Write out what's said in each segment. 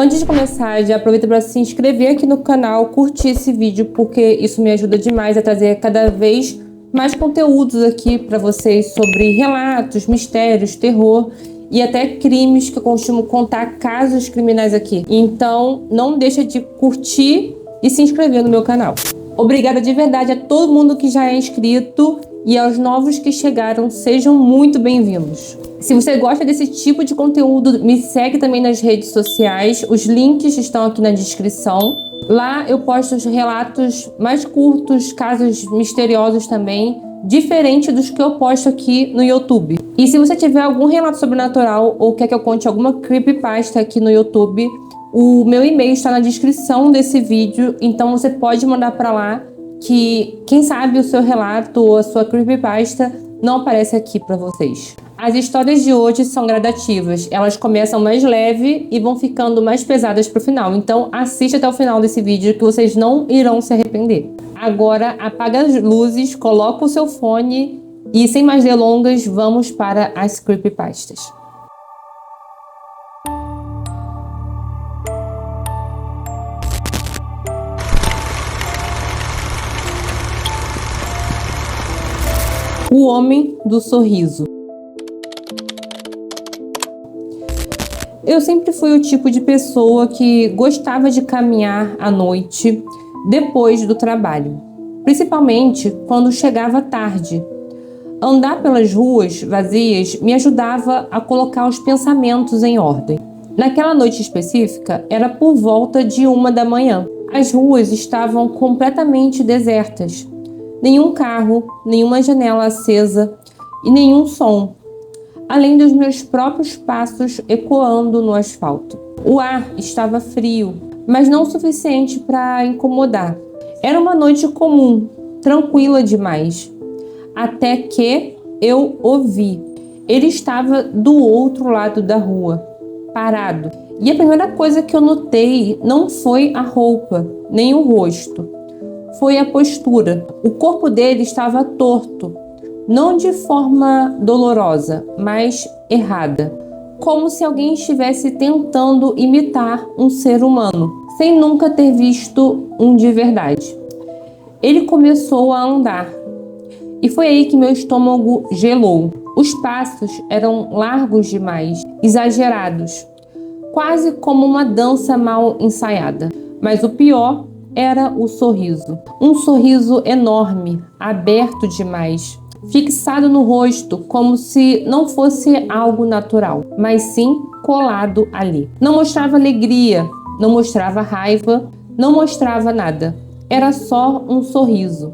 Antes de começar, já aproveita para se inscrever aqui no canal, curtir esse vídeo, porque isso me ajuda demais a trazer cada vez mais conteúdos aqui para vocês sobre relatos, mistérios, terror e até crimes, que eu costumo contar casos criminais aqui. Então, não deixa de curtir e se inscrever no meu canal. Obrigada de verdade a todo mundo que já é inscrito e aos novos que chegaram, sejam muito bem-vindos. Se você gosta desse tipo de conteúdo, me segue também nas redes sociais. Os links estão aqui na descrição. Lá eu posto os relatos mais curtos, casos misteriosos também, diferente dos que eu posto aqui no YouTube. E se você tiver algum relato sobrenatural ou quer que eu conte alguma creepypasta aqui no YouTube, o meu e-mail está na descrição desse vídeo, então você pode mandar para lá, que quem sabe o seu relato ou a sua creepypasta não aparece aqui para vocês. As histórias de hoje são gradativas, elas começam mais leve e vão ficando mais pesadas pro final, então assista até o final desse vídeo que vocês não irão se arrepender. Agora apaga as luzes, coloca o seu fone e sem mais delongas vamos para as creepypastas. O Homem do Sorriso. Eu sempre fui o tipo de pessoa que gostava de caminhar à noite depois do trabalho, principalmente quando chegava tarde. Andar pelas ruas vazias me ajudava a colocar os pensamentos em ordem. Naquela noite específica, era por volta de 1 da manhã. As ruas estavam completamente desertas. Nenhum carro, nenhuma janela acesa e nenhum som, além dos meus próprios passos ecoando no asfalto. O ar estava frio, mas não o suficiente para incomodar. Era uma noite comum, tranquila demais, até que eu o vi. Ele estava do outro lado da rua, parado. E a primeira coisa que eu notei não foi a roupa, nem o rosto. Foi a postura. O corpo dele estava torto, não de forma dolorosa, mas errada, como se alguém estivesse tentando imitar um ser humano, sem nunca ter visto um de verdade. Ele começou a andar, e foi aí que meu estômago gelou. Os passos eram largos demais, exagerados, quase como uma dança mal ensaiada. Mas o pior era o sorriso. Um sorriso enorme, aberto demais, fixado no rosto, como se não fosse algo natural, mas sim colado ali. Não mostrava alegria, não mostrava raiva, não mostrava nada. Era só um sorriso.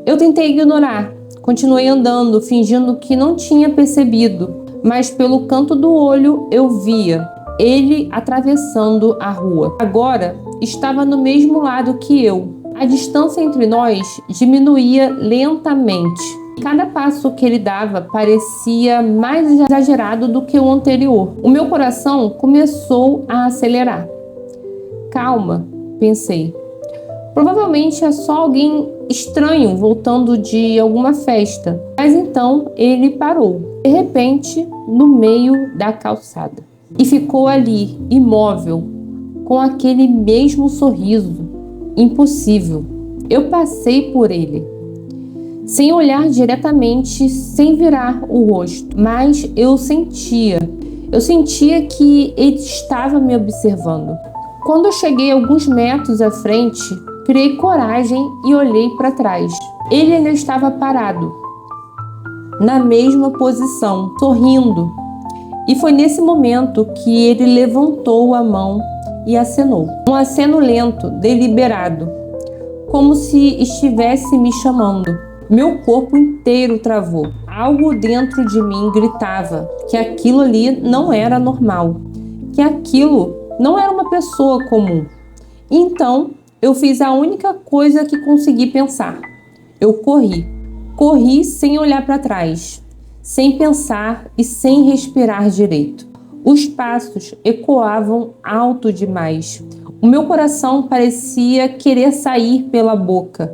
Eu tentei ignorar, continuei andando, fingindo que não tinha percebido, mas pelo canto do olho eu via ele atravessando a rua. Agora estava no mesmo lado que eu. A distância entre nós diminuía lentamente. Cada passo que ele dava parecia mais exagerado do que o anterior. O meu coração começou a acelerar. Calma, pensei. Provavelmente é só alguém estranho voltando de alguma festa. Mas então ele parou, de repente, no meio da calçada. E ficou ali, imóvel, com aquele mesmo sorriso. Impossível. Eu passei por ele, sem olhar diretamente, sem virar o rosto, mas eu sentia que ele estava me observando. Quando eu cheguei alguns metros à frente, criei coragem e olhei para trás. Ele ainda estava parado, na mesma posição, sorrindo. E foi nesse momento que ele levantou a mão e acenou. Um aceno lento, deliberado, como se estivesse me chamando. Meu corpo inteiro travou. Algo dentro de mim gritava que aquilo ali não era normal, que aquilo não era uma pessoa comum. Então, eu fiz a única coisa que consegui pensar. Eu corri. Corri sem olhar para trás, sem pensar e sem respirar direito. Os passos ecoavam alto demais. O meu coração parecia querer sair pela boca.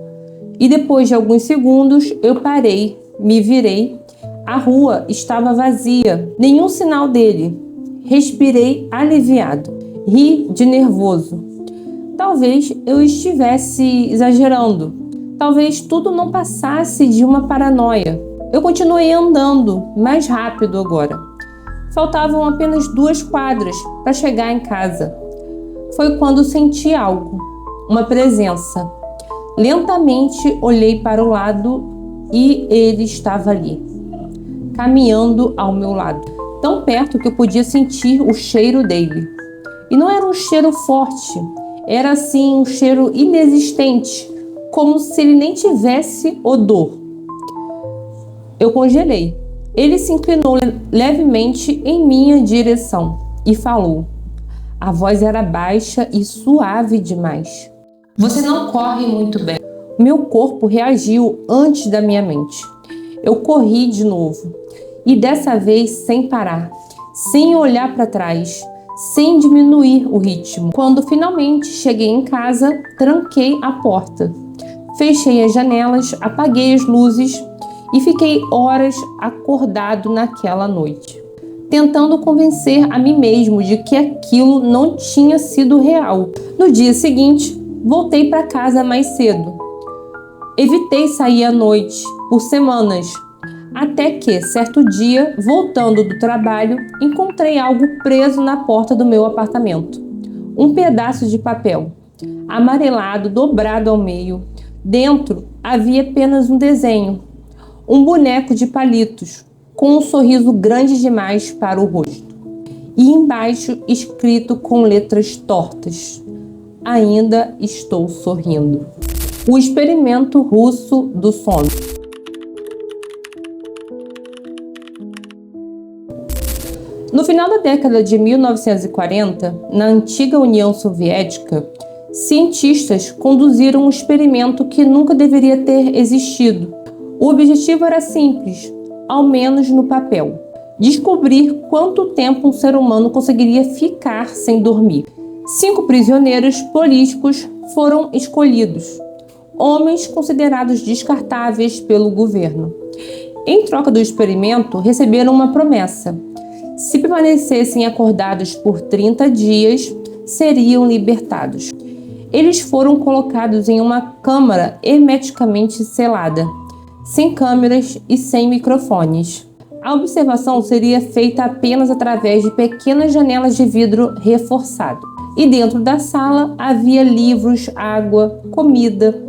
E depois de alguns segundos, eu parei, me virei. A rua estava vazia, nenhum sinal dele. Respirei aliviado. Ri de nervoso. Talvez eu estivesse exagerando. Talvez tudo não passasse de uma paranoia. Eu continuei andando, mais rápido agora. Faltavam apenas 2 quadras para chegar em casa. Foi quando senti algo, uma presença. Lentamente olhei para o lado e ele estava ali, caminhando ao meu lado, tão perto que eu podia sentir o cheiro dele. E não era um cheiro forte, era assim um cheiro inexistente, como se ele nem tivesse odor. Eu congelei. Ele se inclinou levemente em minha direção e falou. A voz era baixa e suave demais. Você não corre muito bem. Meu corpo reagiu antes da minha mente. Eu corri de novo. E dessa vez sem parar, sem olhar para trás, sem diminuir o ritmo. Quando finalmente cheguei em casa, tranquei a porta. Fechei as janelas, apaguei as luzes e fiquei horas acordado naquela noite, tentando convencer a mim mesmo de que aquilo não tinha sido real. No dia seguinte, voltei para casa mais cedo. Evitei sair à noite por semanas, até que, certo dia, voltando do trabalho, encontrei algo preso na porta do meu apartamento. Um pedaço de papel, amarelado, dobrado ao meio. Dentro havia apenas um desenho, um boneco de palitos, com um sorriso grande demais para o rosto. E embaixo escrito com letras tortas: ainda estou sorrindo. O experimento russo do sono. No final da década de 1940, na antiga União Soviética, cientistas conduziram um experimento que nunca deveria ter existido. O objetivo era simples, ao menos no papel: descobrir quanto tempo um ser humano conseguiria ficar sem dormir. 5 prisioneiros políticos foram escolhidos, homens considerados descartáveis pelo governo. Em troca do experimento, receberam uma promessa: se permanecessem acordados por 30 dias, seriam libertados. Eles foram colocados em uma câmara hermeticamente selada, sem câmeras e sem microfones. A observação seria feita apenas através de pequenas janelas de vidro reforçado. E dentro da sala havia livros, água, comida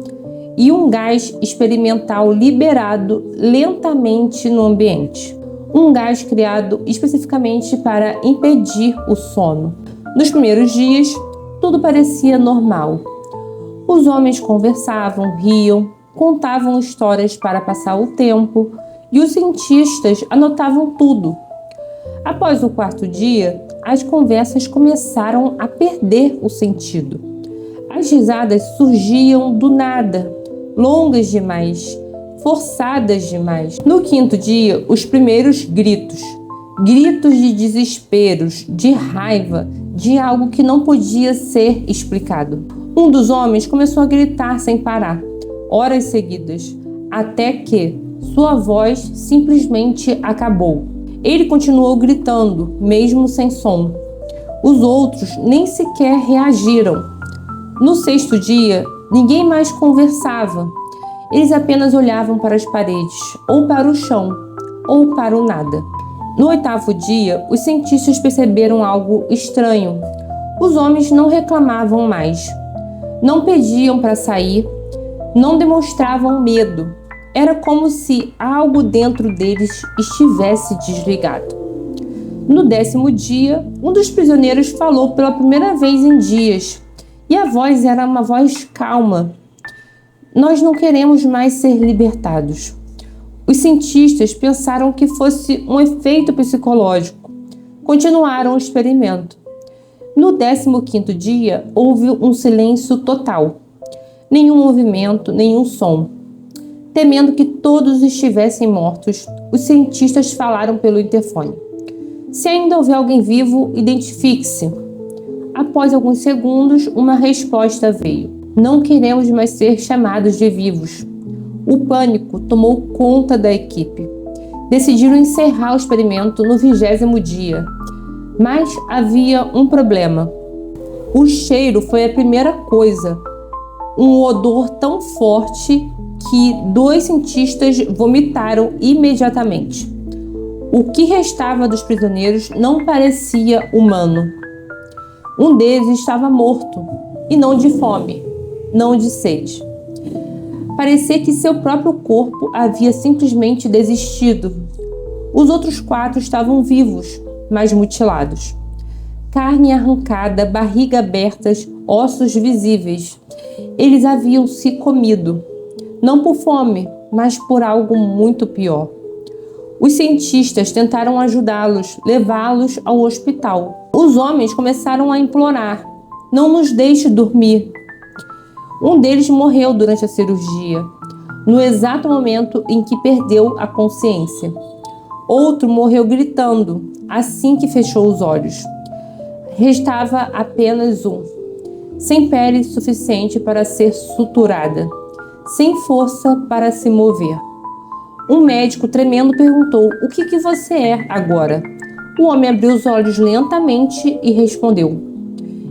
e um gás experimental liberado lentamente no ambiente. Um gás criado especificamente para impedir o sono. Nos primeiros dias, tudo parecia normal. Os homens conversavam, riam, contavam histórias para passar o tempo e os cientistas anotavam tudo. Após o 4º dia, as conversas começaram a perder o sentido. As risadas surgiam do nada, longas demais, forçadas demais. No 5º dia, os primeiros gritos de desesperos, de raiva, de algo que não podia ser explicado. Um dos homens começou a gritar sem parar, horas seguidas, até que sua voz simplesmente acabou. Ele continuou gritando, mesmo sem som. Os outros nem sequer reagiram. No 6º dia, ninguém mais conversava. Eles apenas olhavam para as paredes, ou para o chão, ou para o nada. No 8º dia, os cientistas perceberam algo estranho. Os homens não reclamavam mais. Não pediam para sair, não demonstravam medo. Era como se algo dentro deles estivesse desligado. No 10º dia, um dos prisioneiros falou pela primeira vez em dias, e a voz era uma voz calma. Nós não queremos mais ser libertados. Os cientistas pensaram que fosse um efeito psicológico. Continuaram o experimento. No 15º dia, houve um silêncio total. Nenhum movimento, nenhum som. Temendo que todos estivessem mortos, os cientistas falaram pelo interfone. Se ainda houver alguém vivo, identifique-se. Após alguns segundos, uma resposta veio. Não queremos mais ser chamados de vivos. O pânico tomou conta da equipe. Decidiram encerrar o experimento no 20º dia. Mas havia um problema. O cheiro foi a primeira coisa, um odor tão forte que 2 cientistas vomitaram imediatamente. O que restava dos prisioneiros não parecia humano. Um deles estava morto, e não de fome, não de sede. Parecia que seu próprio corpo havia simplesmente desistido. Os outros 4 estavam vivos, mas mutilados. Carne arrancada, barriga aberta, ossos visíveis. Eles haviam se comido, não por fome, mas por algo muito pior. Os cientistas tentaram ajudá-los, levá-los ao hospital. Os homens começaram a implorar: não nos deixe dormir. Um deles morreu durante a cirurgia, no exato momento em que perdeu a consciência. Outro morreu gritando assim que fechou os olhos. Restava apenas um, sem pele suficiente para ser suturada, sem força para se mover. Um médico tremendo perguntou: o que você é agora? O homem abriu os olhos lentamente e respondeu: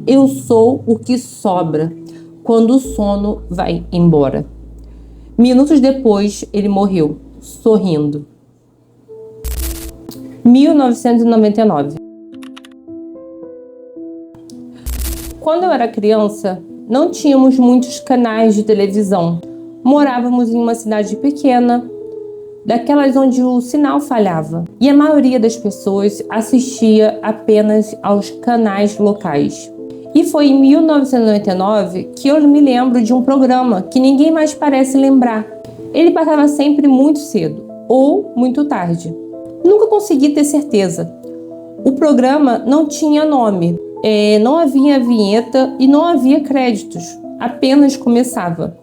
eu sou o que sobra quando o sono vai embora. Minutos depois, ele morreu, sorrindo. 1999. Quando eu era criança, não tínhamos muitos canais de televisão. Morávamos em uma cidade pequena, daquelas onde o sinal falhava, e a maioria das pessoas assistia apenas aos canais locais. E foi em 1999 que eu me lembro de um programa que ninguém mais parece lembrar. Ele passava sempre muito cedo ou muito tarde. Nunca consegui ter certeza. O programa não tinha nome, não havia vinheta e não havia créditos, apenas começava.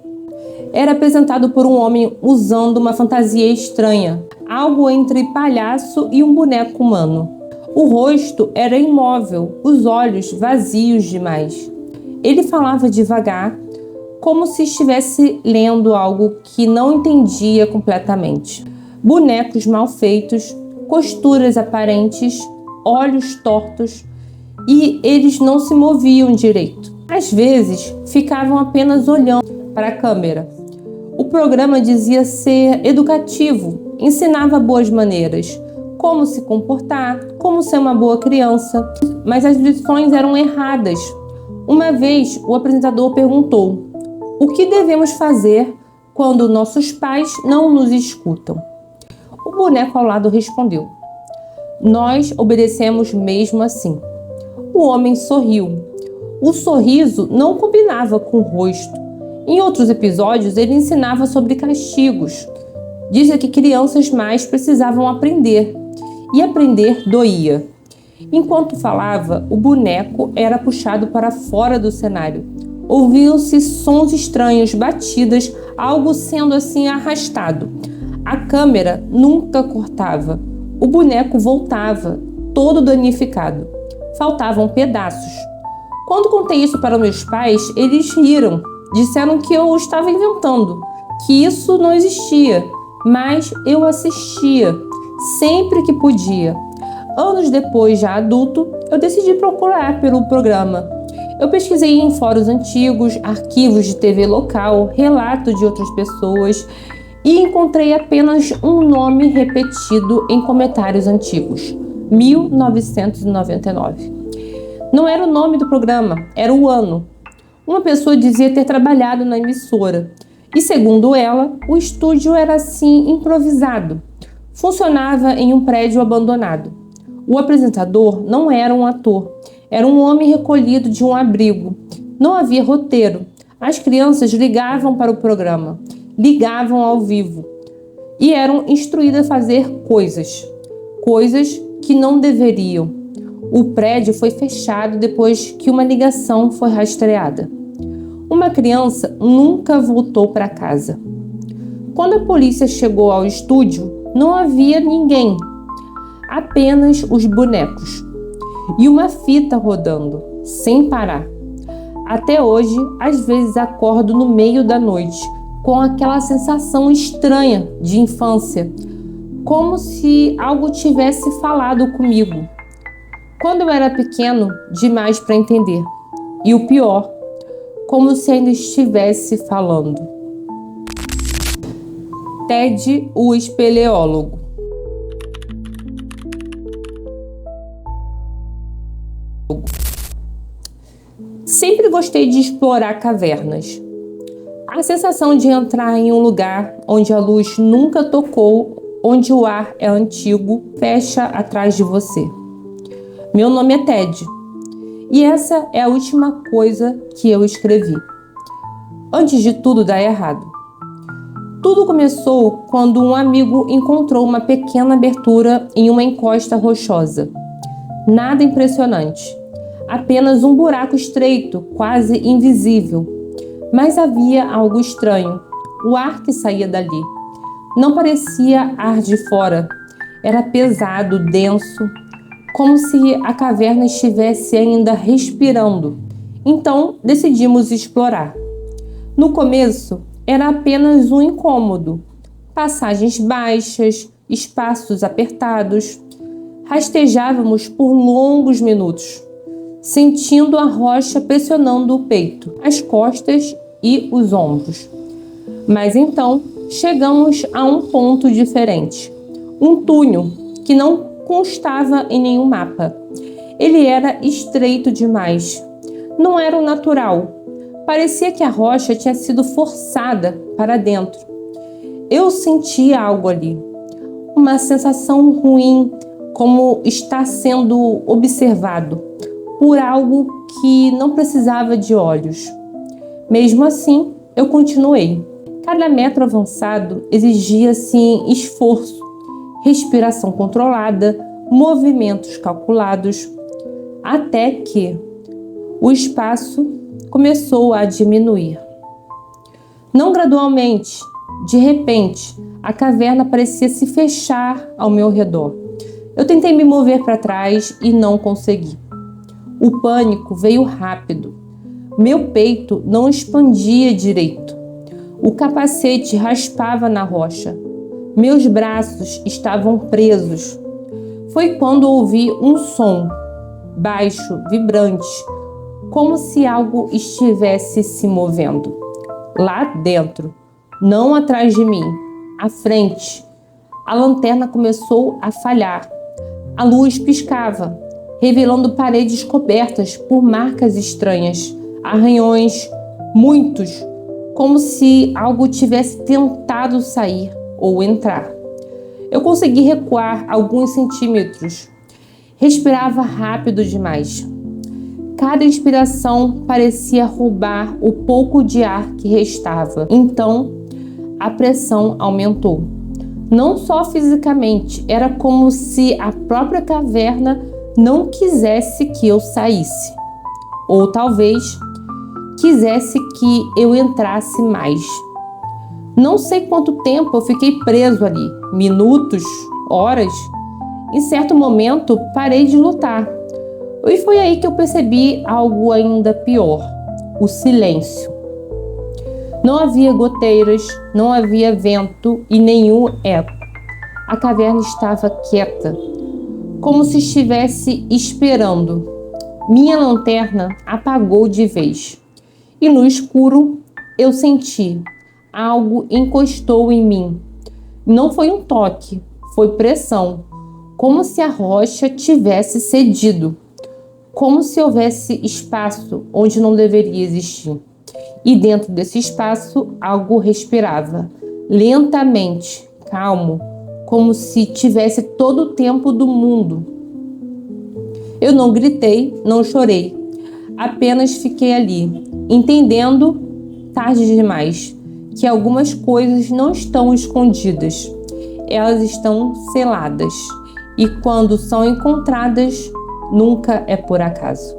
Era apresentado por um homem usando uma fantasia estranha, algo entre palhaço e um boneco humano. O rosto era imóvel, os olhos vazios demais. Ele falava devagar, como se estivesse lendo algo que não entendia completamente. Bonecos mal feitos, costuras aparentes, olhos tortos, e eles não se moviam direito. Às vezes, ficavam apenas olhando para a câmera. O programa dizia ser educativo, ensinava boas maneiras, como se comportar, como ser uma boa criança, mas as lições eram erradas. Uma vez, o apresentador perguntou: o que devemos fazer quando nossos pais não nos escutam? O boneco ao lado respondeu: nós obedecemos mesmo assim. O homem sorriu. O sorriso não combinava com o rosto. Em outros episódios, ele ensinava sobre castigos. Dizia que crianças mais precisavam aprender, e aprender doía. Enquanto falava, o boneco era puxado para fora do cenário. Ouviam-se sons estranhos, batidas, algo sendo assim arrastado. A câmera nunca cortava. O boneco voltava, todo danificado. Faltavam pedaços. Quando contei isso para meus pais, eles riram. Disseram que eu estava inventando, que isso não existia, mas eu assistia, sempre que podia. Anos depois, já adulto, eu decidi procurar pelo programa. Eu pesquisei em fóruns antigos, arquivos de TV local, relatos de outras pessoas e encontrei apenas um nome repetido em comentários antigos: 1999. Não era o nome do programa, era o ano. Uma pessoa dizia ter trabalhado na emissora e, segundo ela, o estúdio era assim improvisado. Funcionava em um prédio abandonado. O apresentador não era um ator, era um homem recolhido de um abrigo. Não havia roteiro. As crianças ligavam para o programa, ligavam ao vivo e eram instruídas a fazer coisas que não deveriam. O prédio foi fechado depois que uma ligação foi rastreada. Uma criança nunca voltou para casa. Quando a polícia chegou ao estúdio, não havia ninguém, apenas os bonecos e uma fita rodando, sem parar. Até hoje, às vezes acordo no meio da noite com aquela sensação estranha de infância, como se algo tivesse falado comigo. Quando eu era pequeno demais para entender, E o pior, como se ainda estivesse falando. Ted, o espeleólogo. Sempre gostei de explorar cavernas. A sensação de entrar em um lugar onde a luz nunca tocou, onde o ar é antigo, fecha atrás de você. Meu nome é Ted, e essa é a última coisa que eu escrevi. Antes de tudo dar errado. Tudo começou quando um amigo encontrou uma pequena abertura em uma encosta rochosa. Nada impressionante. Apenas um buraco estreito, quase invisível. Mas havia algo estranho. O ar que saía dali não parecia ar de fora. Era pesado, denso, como se a caverna estivesse ainda respirando. Então, decidimos explorar. No começo, era apenas um incômodo. Passagens baixas, espaços apertados. Rastejávamos por longos minutos, sentindo a rocha pressionando o peito, as costas e os ombros. Mas então chegamos a um ponto diferente. Um túnel que não constava em nenhum mapa. Ele era estreito demais. Não era o natural. Parecia que a rocha tinha sido forçada para dentro. Eu sentia algo ali. Uma sensação ruim, como estar sendo observado por algo que não precisava de olhos. Mesmo assim, eu continuei. Cada metro avançado exigia-se esforço, respiração controlada, movimentos calculados, até que o espaço começou a diminuir. Não gradualmente, de repente, a caverna parecia se fechar ao meu redor. Eu tentei me mover para trás e não consegui. O pânico veio rápido. Meu peito não expandia direito. O capacete raspava na rocha. Meus braços estavam presos. Foi quando ouvi um som, baixo, vibrante, como se algo estivesse se movendo. Lá dentro, não atrás de mim, à frente. A lanterna começou a falhar. A luz piscava, revelando paredes cobertas por marcas estranhas, arranhões, muitos, como se algo tivesse tentado sair ou entrar. Eu consegui recuar alguns centímetros. Respirava rápido demais. Cada inspiração parecia roubar o pouco de ar que restava. Então, a pressão aumentou. Não só fisicamente, era como se a própria caverna não quisesse que eu saísse. Ou talvez quisesse que eu entrasse mais. Não sei quanto tempo eu fiquei preso ali. Minutos? Horas? Em certo momento, parei de lutar. E foi aí que eu percebi algo ainda pior. O silêncio. Não havia goteiras, não havia vento e nenhum eco. A caverna estava quieta, como se estivesse esperando. Minha lanterna apagou de vez. E no escuro, eu senti. Algo encostou em mim. Não foi um toque, foi pressão. Como se a rocha tivesse cedido. Como se houvesse espaço onde não deveria existir. E dentro desse espaço, algo respirava. Lentamente, calmo, como se tivesse todo o tempo do mundo. Eu não gritei, não chorei. Apenas fiquei ali, entendendo, tarde demais, que algumas coisas não estão escondidas. Elas estão seladas. E quando são encontradas, nunca é por acaso.